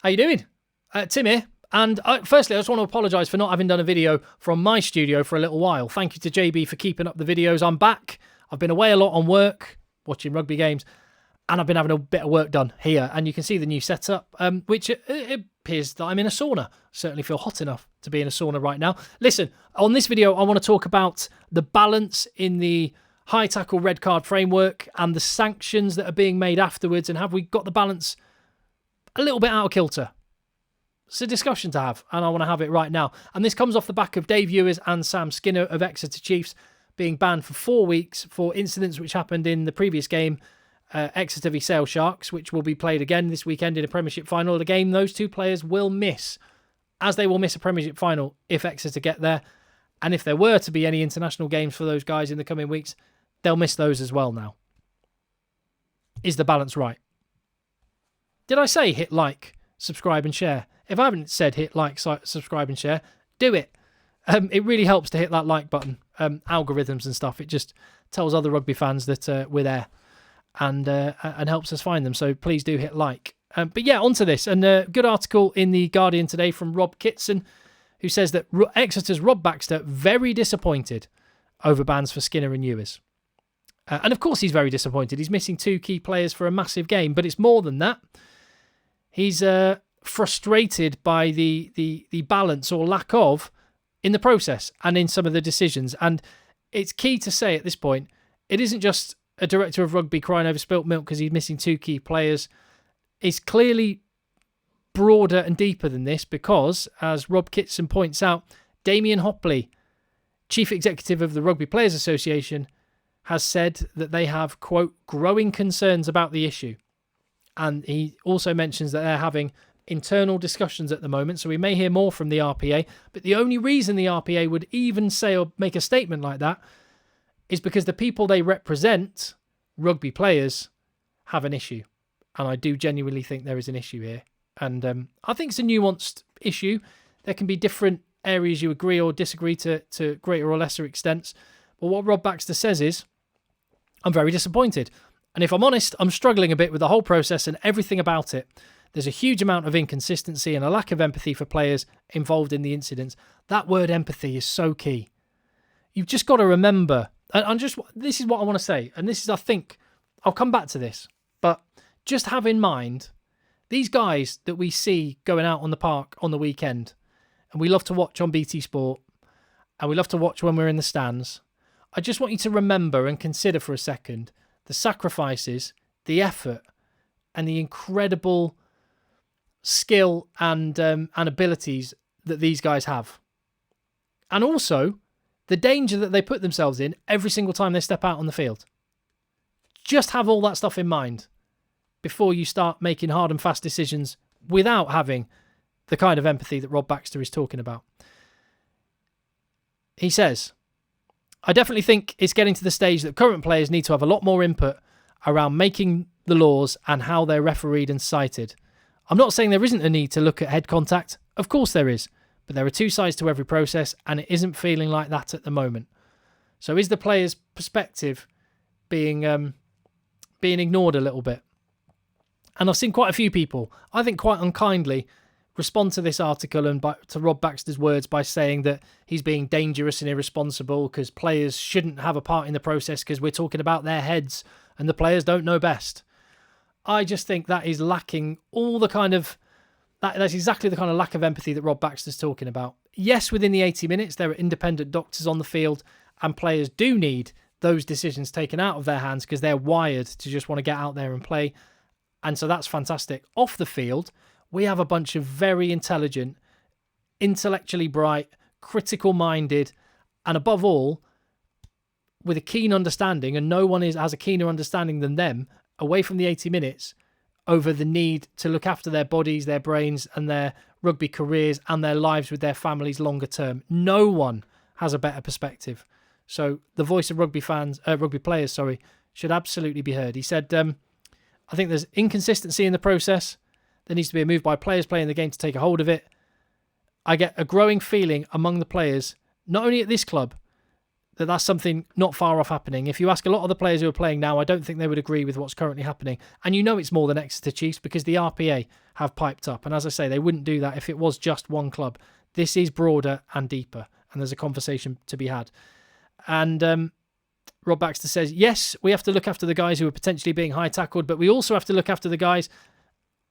How you doing? Tim here. And firstly, I just want to apologise for not having done a video from my studio for a little while. Thank you to JB for keeping up the videos. I'm back. I've been away a lot on work, watching rugby games, and I've been having a bit of work done here. And you can see the new setup, which it appears that I'm in a sauna. Certainly feel hot enough to be in a sauna right now. Listen, on this video, I want to talk about the balance in the high tackle red card framework and the sanctions that are being made afterwards. And have we got the balance a little bit out of kilter? It's a discussion to have, and I want to have it right now. And this comes off the back of Dave Ewers and Sam Skinner of Exeter Chiefs being banned for 4 weeks for incidents which happened in the previous game, Exeter v Sale Sharks, which will be played again this weekend in a Premiership final. A game those two players will miss, as they will miss a Premiership final if Exeter get there. And if there were to be any international games for those guys in the coming weeks, they'll miss those as well now. Is the balance right? Did I say hit like, subscribe and share? If I haven't said hit like, subscribe and share, do it. It really helps to hit that like button. Algorithms and stuff. It just tells other rugby fans that we're there and helps us find them. So please do hit like. But yeah, onto this. And a good article in The Guardian today from Rob Kitson, who says that Exeter's Rob Baxter very disappointed over bans for Skinner and Ewers. And of course he's very disappointed. He's missing 2 key players for a massive game. But it's more than that. He's frustrated by the balance or lack of in the process and in some of the decisions. And it's key to say at this point, it isn't just a director of rugby crying over spilt milk because he's missing 2 key players. It's clearly broader and deeper than this because, as Rob Kitson points out, Damien Hopley, Chief Executive of the Rugby Players Association, has said that they have, quote, growing concerns about the issue. And he also mentions that they're having internal discussions at the moment, so we may hear more from the RPA. But the only reason the RPA would even say or make a statement like that is because the people they represent, rugby players, have an issue. And I do genuinely think there is an issue here. And I think it's a nuanced issue. There can be different areas you agree or disagree to greater or lesser extents. But what Rob Baxter says is, I'm very disappointed. And if I'm honest, I'm struggling a bit with the whole process and everything about it. There's a huge amount of inconsistency and a lack of empathy for players involved in the incidents. That word empathy is so key. You've just got to remember, and this is what I want to say, and this is, I think, I'll come back to this, but just have in mind, these guys that we see going out on the park on the weekend, and we love to watch on BT Sport, and we love to watch when we're in the stands, I just want you to remember and consider for a second the sacrifices, the effort, and the incredible skill and abilities that these guys have. And also the danger that they put themselves in every single time they step out on the field. Just have all that stuff in mind before you start making hard and fast decisions without having the kind of empathy that Rob Baxter is talking about. He says, I definitely think it's getting to the stage that current players need to have a lot more input around making the laws and how they're refereed and cited. I'm not saying there isn't a need to look at head contact. Of course there is. But there are 2 sides to every process, and it isn't feeling like that at the moment. So is the player's perspective being ignored a little bit? And I've seen quite a few people, I think quite unkindly, respond to this article and to Rob Baxter's words by saying that he's being dangerous and irresponsible because players shouldn't have a part in the process because we're talking about their heads and the players don't know best. I just think that is lacking all the kind of... That's exactly the kind of lack of empathy that Rob Baxter's talking about. Yes, within the 80 minutes, there are independent doctors on the field and players do need those decisions taken out of their hands because they're wired to just want to get out there and play. And so that's fantastic. Off the field, we have a bunch of very intelligent, intellectually bright, critical-minded, and above all, with a keen understanding, and no one has a keener understanding than them, away from the 80 minutes, over the need to look after their bodies, their brains, and their rugby careers and their lives with their families longer term. No one has a better perspective. So the voice of rugby players, should absolutely be heard. He said, I think there's inconsistency in the process. There needs to be a move by players playing the game to take a hold of it. I get a growing feeling among the players, not only at this club, that that's something not far off happening. If you ask a lot of the players who are playing now, I don't think they would agree with what's currently happening. And you know it's more than Exeter Chiefs because the RPA have piped up. And as I say, they wouldn't do that if it was just one club. This is broader and deeper, and there's a conversation to be had. And Rob Baxter says, yes, we have to look after the guys who are potentially being high tackled, but we also have to look after the guys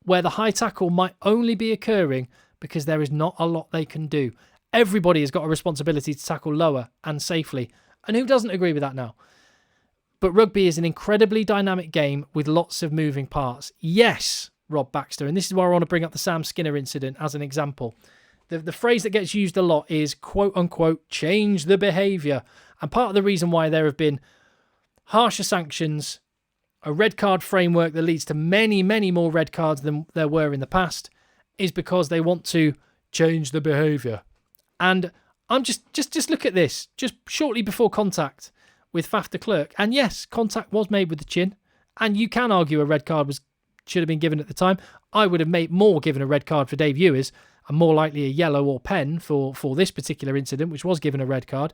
where the high tackle might only be occurring because there is not a lot they can do. Everybody has got a responsibility to tackle lower and safely. And who doesn't agree with that now? But rugby is an incredibly dynamic game with lots of moving parts. Yes, Rob Baxter. And this is why I want to bring up the Sam Skinner incident as an example. The phrase that gets used a lot is, quote unquote, change the behaviour. And part of the reason why there have been harsher sanctions, a red card framework that leads to many, many more red cards than there were in the past, is because they want to change the behaviour. And I'm just look at this. Just shortly before contact with Faf de Klerk. And yes, contact was made with the chin. And you can argue a red card should have been given at the time. I would have made more given a red card for Dave Ewers and more likely a yellow or pen for this particular incident, which was given a red card.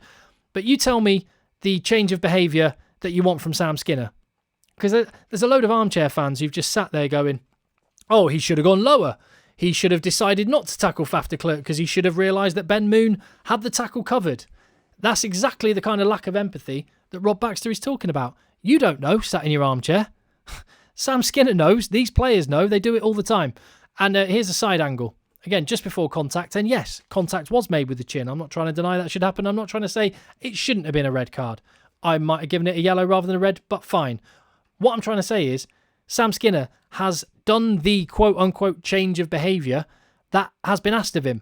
But you tell me the change of behaviour that you want from Sam Skinner. Because there's a load of armchair fans who've just sat there going, oh, he should have gone lower. He should have decided not to tackle Faf de Klerk because he should have realised that Ben Moon had the tackle covered. That's exactly the kind of lack of empathy that Rob Baxter is talking about. You don't know, sat in your armchair. Sam Skinner knows. These players know. They do it all the time. And here's a side angle. Again, just before contact. And yes, contact was made with the chin. I'm not trying to deny that should happen. I'm not trying to say it shouldn't have been a red card. I might have given it a yellow rather than a red, but fine. What I'm trying to say is Sam Skinner has done the quote-unquote change of behaviour that has been asked of him.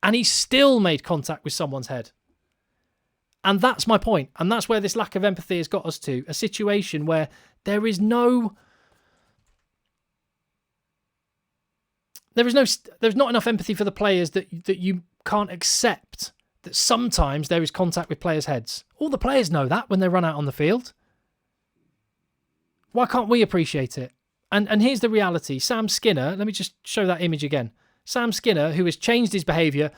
And he's still made contact with someone's head. And that's my point. And that's where this lack of empathy has got us to. A situation where there's not enough empathy for the players that you can't accept that sometimes there is contact with players' heads. All the players know that when they run out on the field. Why can't we appreciate it? And here's the reality. Sam Skinner, let me just show that image again. Sam Skinner, who has changed his behaviour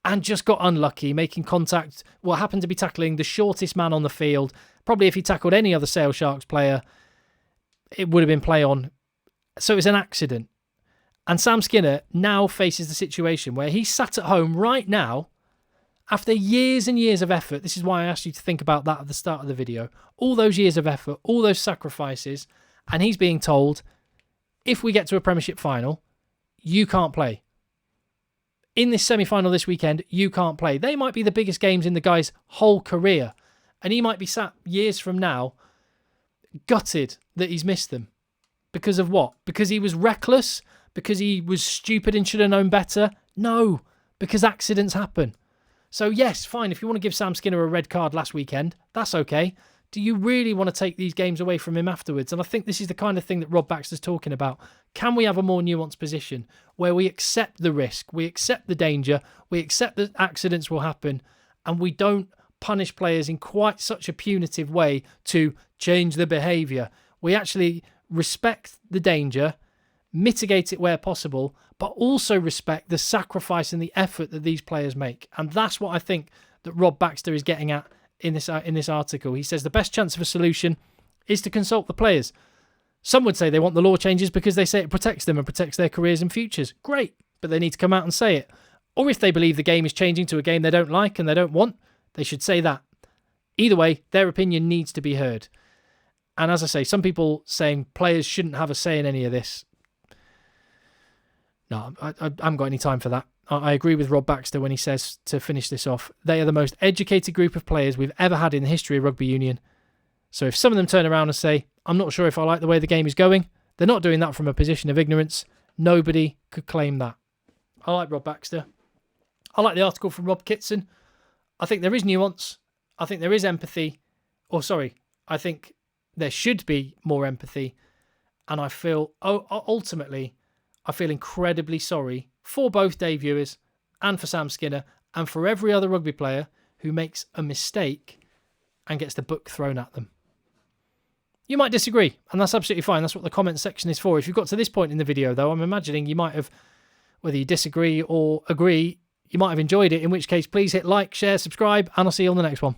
and just got unlucky, making contact, what happened to be tackling the shortest man on the field. Probably if he tackled any other Sale Sharks player, it would have been play on. So it was an accident. And Sam Skinner now faces the situation where he's sat at home right now, after years and years of effort. This is why I asked you to think about that at the start of the video. All those years of effort, all those sacrifices, and he's being told, if we get to a Premiership final, you can't play. In this semi-final this weekend, you can't play. They might be the biggest games in the guy's whole career. And he might be sat years from now, gutted that he's missed them. Because of what? Because he was reckless? Because he was stupid and should have known better? No, because accidents happen. So yes, fine, if you want to give Sam Skinner a red card last weekend, that's okay. Do you really want to take these games away from him afterwards? And I think this is the kind of thing that Rob Baxter's talking about. Can we have a more nuanced position where we accept the risk, we accept the danger, we accept that accidents will happen, and we don't punish players in quite such a punitive way to change the behaviour? We actually respect the danger, mitigate it where possible, but also respect the sacrifice and the effort that these players make. And that's what I think that Rob Baxter is getting at in this article. He says the best chance of a solution is to consult the players. Some would say they want the law changes because they say it protects them and protects their careers and futures. Great, but they need to come out and say it. Or if they believe the game is changing to a game they don't like and they don't want, they should say that. Either way, their opinion needs to be heard. And as I say, some people saying players shouldn't have a say in any of this. No, I haven't got any time for that. I agree with Rob Baxter when he says, to finish this off, they are the most educated group of players we've ever had in the history of rugby union. So if some of them turn around and say, I'm not sure if I like the way the game is going, they're not doing that from a position of ignorance. Nobody could claim that. I like Rob Baxter. I like the article from Rob Kitson. I think there is nuance. I think there is empathy. I think there should be more empathy. And I feel, ultimately, I feel incredibly sorry for both Dave Ewers and for Sam Skinner and for every other rugby player who makes a mistake and gets the book thrown at them. You might disagree, and that's absolutely fine. That's what the comment section is for. If you've got to this point in the video, though, I'm imagining you might have, whether you disagree or agree, you might have enjoyed it, in which case please hit like, share, subscribe, and I'll see you on the next one.